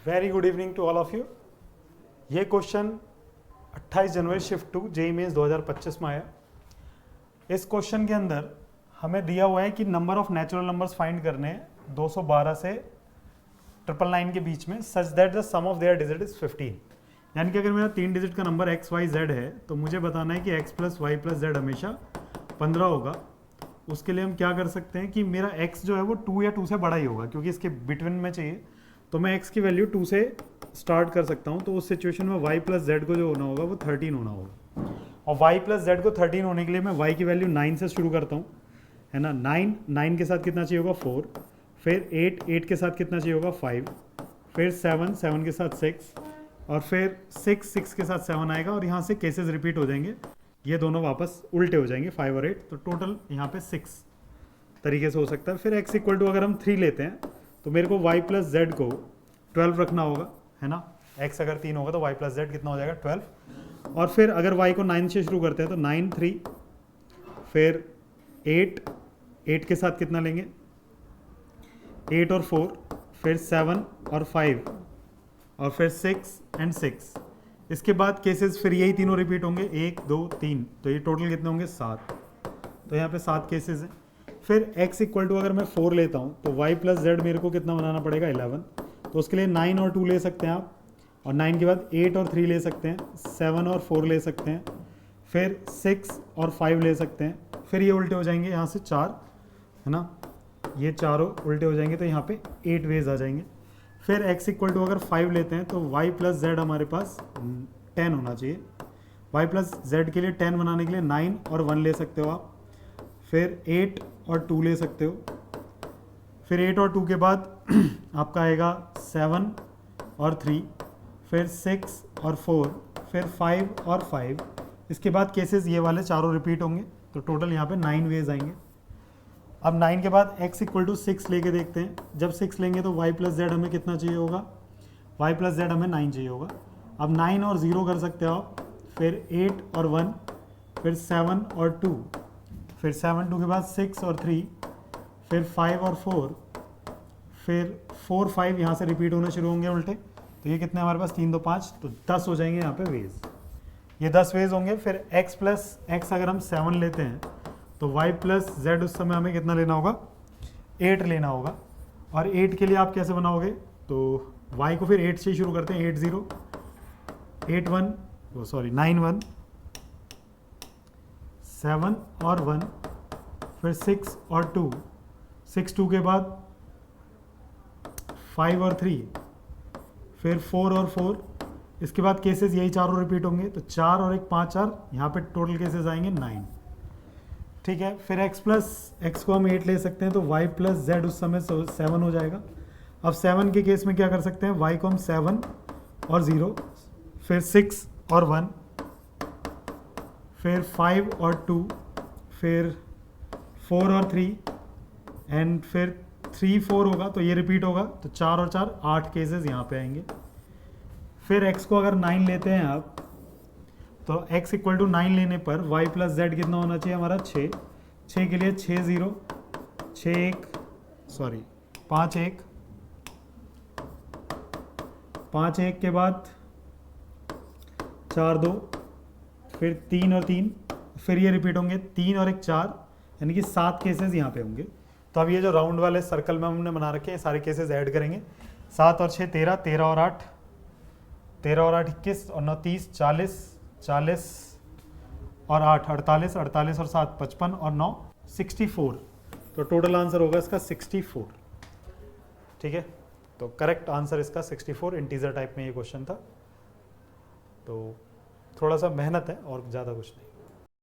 Very good evening to all of you. ये question 28 जनवरी shift 2 JEE mains 2025 में आया। इस क्वेश्चन के अंदर हमें दिया हुआ है कि number of natural numbers find करने हैं 212 से 999 के बीच में, such that the sum of their digit is 15। यानी कि अगर मेरा 3 डिजिट का नंबर एक्स वाई जेड है तो मुझे बताना है कि x plus y plus z हमेशा 15 होगा। उसके लिए हम क्या कर सकते हैं कि मेरा x जो है वो 2 या 2 से बड़ा ही होगा, क्योंकि इसके बिटवीन में चाहिए, तो मैं x की वैल्यू 2 से स्टार्ट कर सकता हूँ। तो उस सिचुएशन में y प्लस जेड को जो होना होगा वो 13 होना होगा, और y प्लस जेड को 13 होने के लिए मैं y की वैल्यू 9 से शुरू करता हूँ, है ना। 9 के साथ कितना चाहिए होगा 4, फिर 8 के साथ कितना चाहिए होगा 5, फिर 7 के साथ 6, और फिर 6 के साथ 7 आएगा, और यहाँ से केसेस रिपीट हो जाएंगे, ये दोनों वापस उल्टे हो जाएंगे 5 और 8, तो टोटल यहाँ पे 6 तरीके से हो सकता है। फिर x इक्वल टू अगर हम 3 लेते हैं तो मेरे को y प्लस जेड को 12 रखना होगा, है ना। x अगर 3 होगा तो y प्लस जेड कितना हो जाएगा 12, और फिर अगर y को 9 से शुरू करते हैं तो 9 3, फिर 8 के साथ कितना लेंगे 8 और 4, फिर 7 और 5, और फिर 6 एंड 6। इसके बाद केसेस फिर यही तीनों रिपीट होंगे 1 2 3, तो ये टोटल कितने होंगे 7, तो यहाँ पे 7 केसेस हैं। फिर x इक्वल टू अगर मैं 4 लेता हूँ तो y प्लस जेड मेरे को कितना बनाना पड़ेगा 11, तो उसके लिए 9 और 2 ले सकते हैं आप, और 9 के बाद 8 और 3 ले सकते हैं, 7 और 4 ले सकते हैं, फिर 6 और 5 ले सकते हैं, फिर ये उल्टे हो जाएंगे यहाँ से 4, है ना, ये चारों उल्टे हो जाएंगे, तो यहाँ पे 8 वेज आ जाएंगे। फिर x इक्वल टू अगर 5 लेते हैं तो y प्लस जेड हमारे पास 10 होना चाहिए। y प्लस जेड के लिए 10 बनाने के लिए 9 और 1 ले सकते हो आप, फिर 8 और 2 ले सकते हो, फिर 8 और 2 के बाद आपका आएगा 7 और 3, फिर 6 और 4, फिर 5 और 5। इसके बाद केसेस ये वाले चारों रिपीट होंगे, तो टोटल यहाँ पे 9 वेज आएंगे। अब 9 के बाद x इक्वल टू 6 लेके देखते हैं। जब 6 लेंगे तो y प्लस जेड हमें कितना चाहिए होगा, y प्लस जेड हमें 9 चाहिए होगा। अब 9 और 0 कर सकते हो आप, फिर 8 और 1, फिर 7 और 2, फिर 7 2 के बाद 6 और 3, फिर 5 और 4, फिर 4 5 यहाँ से रिपीट होने शुरू होंगे उल्टे, तो ये कितने हमारे पास 3 2 5, तो 10 हो जाएंगे यहाँ पे वेज, ये 10 वेज होंगे। फिर x प्लस x अगर हम 7 लेते हैं तो y प्लस जेड उस समय हमें कितना लेना होगा 8 लेना होगा, और 8 के लिए आप कैसे बनाओगे, तो y को फिर 8 से शुरू करते हैं, 8 0 8 1 सॉरी 9 1 7 और 1, फिर 6 और 2, 6 2 के बाद 5 और 3, फिर 4 और 4। इसके बाद केसेस यही चारों रिपीट होंगे, तो 4 और 1 5 4, यहाँ पे टोटल केसेस आएंगे 9, ठीक है। फिर x प्लस एक्स को हम 8 ले सकते हैं, तो y प्लस जेड उस समय 7 हो जाएगा। अब 7 के केस में क्या कर सकते हैं, y को हम 7 और 0, फिर 6 और 1, फिर 5 और 2, फिर 4 और 3, एंड फिर 3 4 होगा, तो ये रिपीट होगा, तो 4 और 4 8 केसेस यहाँ पे आएंगे। फिर x को अगर 9 लेते हैं आप, तो x इक्वल टू 9 लेने पर y प्लस जेड कितना होना चाहिए हमारा 6, 6 के लिए 6 0 6 1 सॉरी 5 1 5 1 के बाद 4 2, फिर 3 और 3, फिर ये रिपीट होंगे 3 और 1 4, यानी कि 7 केसेस यहाँ पे होंगे। तो अब ये जो राउंड वाले सर्कल में हमने बना रखे हैं सारे केसेस ऐड करेंगे, 7 और 6 13, 13 और 8 21, और 9 30 40 40 और 8 48, 48 और 7 55, और 9 64, तो टोटल आंसर होगा इसका 64, ठीक है। तो करेक्ट आंसर इसका 64 इंटीजर टाइप में ये क्वेश्चन था, तो थोड़ा सा मेहनत है और ज़्यादा कुछ नहीं।